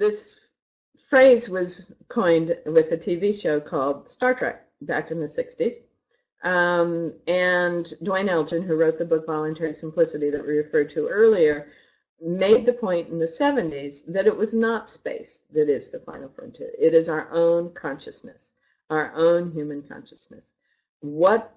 this phrase was coined with a TV show called Star Trek back in the 60s. And Dwayne Elgin, who wrote the book Voluntary Simplicity that we referred to earlier, made the point in the 70s that it was not space that is the final frontier. It is our own consciousness, our own human consciousness. What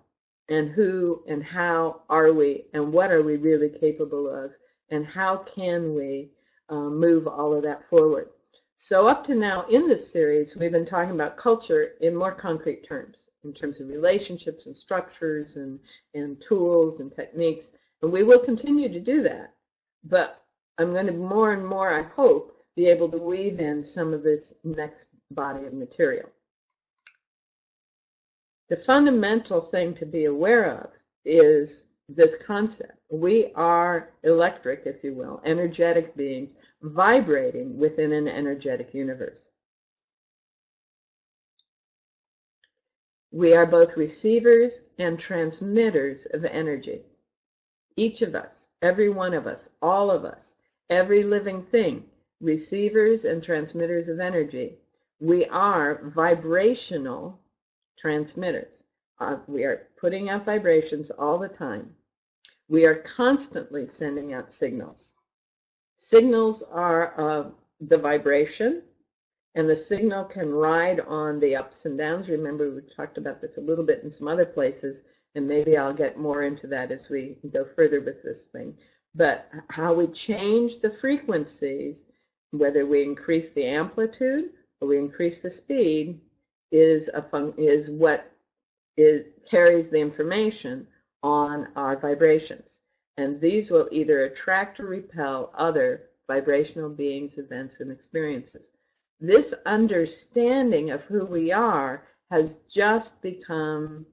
and who and how are we, and what are we really capable of, and how can we move all of that forward? So up to now in this series, we've been talking about culture in more concrete terms, in terms of relationships and structures and tools and techniques, and we will continue to do that. But I'm going to more and more, I hope, be able to weave in some of this next body of material. The fundamental thing to be aware of is this concept. We are electric, if you will, energetic beings vibrating within an energetic universe. We are both receivers and transmitters of energy. Each of us, every one of us, all of us, every living thing, receivers and transmitters of energy. We are vibrational transmitters. We are putting out vibrations all the time. We are constantly sending out signals. Signals are the vibration, and the signal can ride on the ups and downs. Remember, we talked about this a little bit in some other places, and maybe I'll get more into that as we go further with this thing. But how we change the frequencies, whether we increase the amplitude or we increase the speed, is what carries the information on our vibrations. And these will either attract or repel other vibrational beings, events, and experiences. This understanding of who we are has just become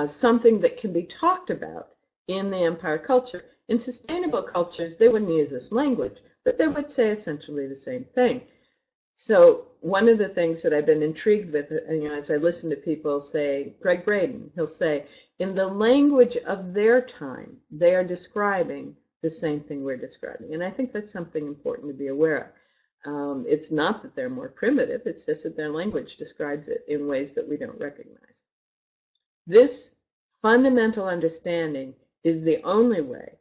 something that can be talked about in the Empire culture. In sustainable cultures, they wouldn't use this language, but they would say essentially the same thing. So one of the things that I've been intrigued with, as I listen to people say, Greg Braden, he'll say, in the language of their time, they are describing the same thing we're describing. And I think that's something important to be aware of. It's not that they're more primitive, it's just that their language describes it in ways that we don't recognize. This fundamental understanding is the only way,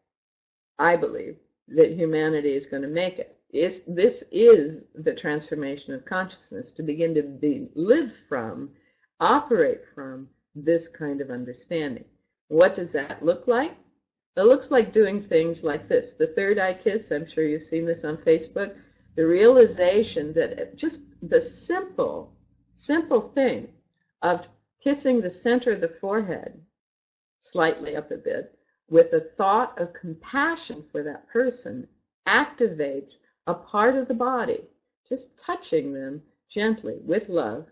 I believe, that humanity is going to make it. This is the transformation of consciousness, to begin to live from, operate from this kind of understanding. What does that look like? It looks like doing things like this. The third eye kiss, I'm sure you've seen this on Facebook. The realization that just the simple thing of kissing the center of the forehead, slightly up a bit, with a thought of compassion for that person, activates a part of the body, just touching them gently with love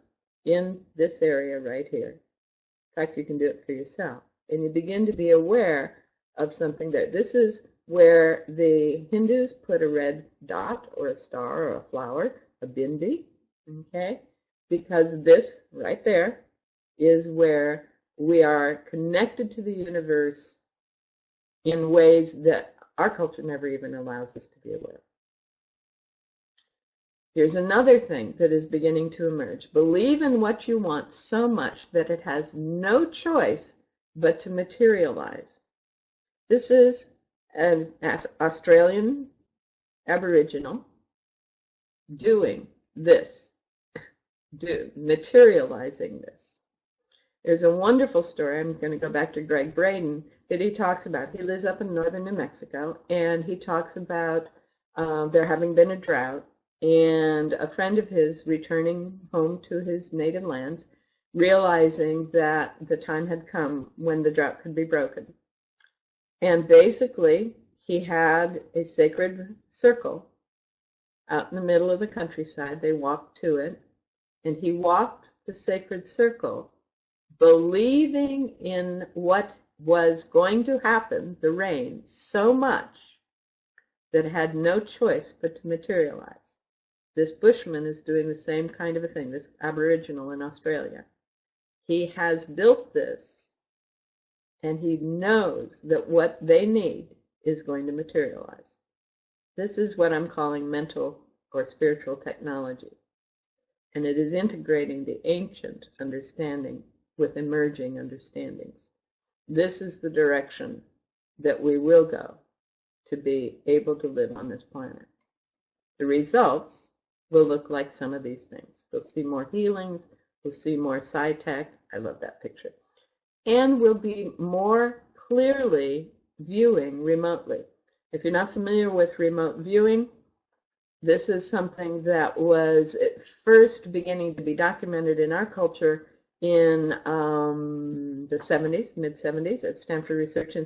in this area right here. In fact, you can do it for yourself. And you begin to be aware of something there. This is where the Hindus put a red dot or a star or a flower, a bindi, okay? Because this right there is where we are connected to the universe in ways that our culture never even allows us to be aware of. Here's another thing that is beginning to emerge. Believe in what you want so much that it has no choice but to materialize. This is an Australian Aboriginal doing this, materializing this. There's a wonderful story. I'm going to go back to Greg Braden that he talks about. He lives up in northern New Mexico, and he talks about there having been a drought, and a friend of his returning home to his native lands, realizing that the time had come when the drought could be broken. And basically, he had a sacred circle out in the middle of the countryside. They walked to it, and he walked the sacred circle, believing in what was going to happen, the rain, so much that it had no choice but to materialize. This bushman is doing the same kind of a thing, this Aboriginal in Australia. He has built this, and he knows that what they need is going to materialize. This is what I'm calling mental or spiritual technology. And it is integrating the ancient understanding with emerging understandings. This is the direction that we will go to be able to live on this planet. The results will look like some of these things. We'll see more healings, we'll see more sci-tech, I love that picture, and we'll be more clearly viewing remotely. If you're not familiar with remote viewing, this is something that was at first beginning to be documented in our culture in the 70s, mid-70s, at Stanford Research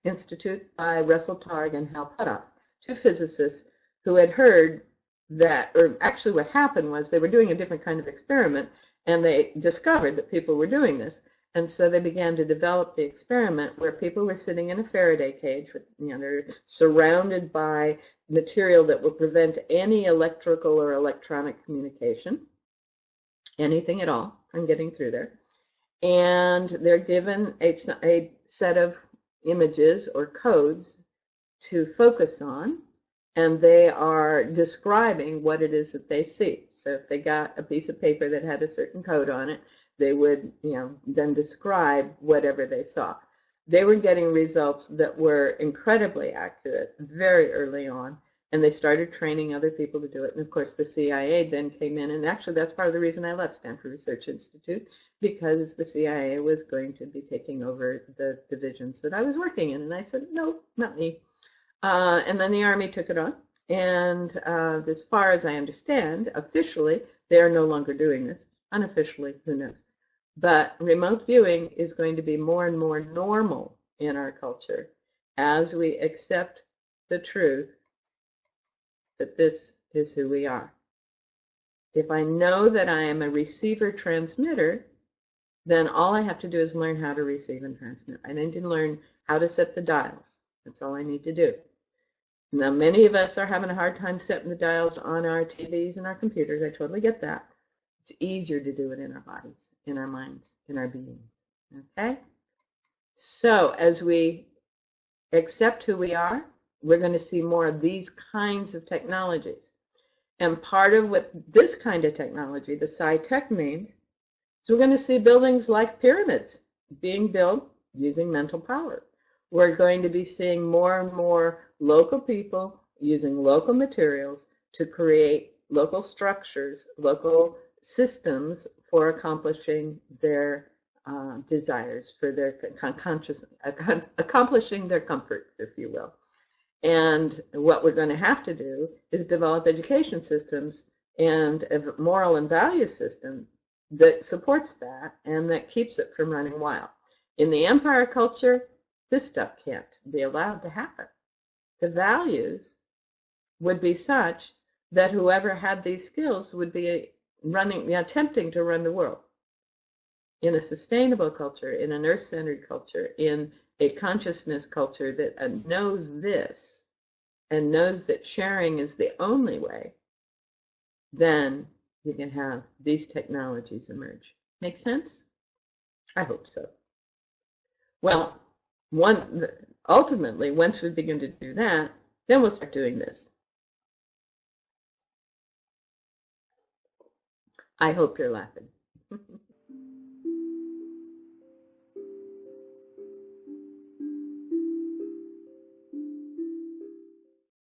Institute by Russell Targ and Hal Puthoff, two physicists who had heard that, or actually what happened was they were doing a different kind of experiment, and they discovered that people were doing this. And so they began to develop the experiment where people were sitting in a Faraday cage, with, they're surrounded by material that will prevent any electrical or electronic communication, anything at all, from getting through there. And they're given a set of images or codes to focus on, and they are describing what it is that they see. So if they got a piece of paper that had a certain code on it, they would, then describe whatever they saw. They were getting results that were incredibly accurate very early on, and they started training other people to do it. And of course, the CIA then came in, and actually that's part of the reason I left Stanford Research Institute, because the CIA was going to be taking over the divisions that I was working in. And I said, no, not me. And then the Army took it on. And as far as I understand, officially, they are no longer doing this. Unofficially, who knows? But remote viewing is going to be more and more normal in our culture as we accept the truth that this is who we are. If I know that I am a receiver transmitter, then all I have to do is learn how to receive and transmit. I need to learn how to set the dials. That's all I need to do. Now, many of us are having a hard time setting the dials on our TVs and our computers. I totally get that. It's easier to do it in our bodies, in our minds, in our beings. Okay? So as we accept who we are, we're going to see more of these kinds of technologies. And part of what this kind of technology, the sci-tech, means is we're going to see buildings like pyramids being built using mental power. We're going to be seeing more and more local people using local materials to create local structures, local systems for accomplishing their desires, for their accomplishing their comforts, if you will. And what we're going to have to do is develop education systems and a moral and value system that supports that and that keeps it from running wild. In the empire culture, this stuff can't be allowed to happen. The values would be such that whoever had these skills would be attempting to run the world. In a sustainable culture, in an earth-centered culture, in a consciousness culture that knows this and knows that sharing is the only way, then you can have these technologies emerge. Make sense? I hope so. Well, ultimately, once we begin to do that, then we'll start doing this. I hope you're laughing.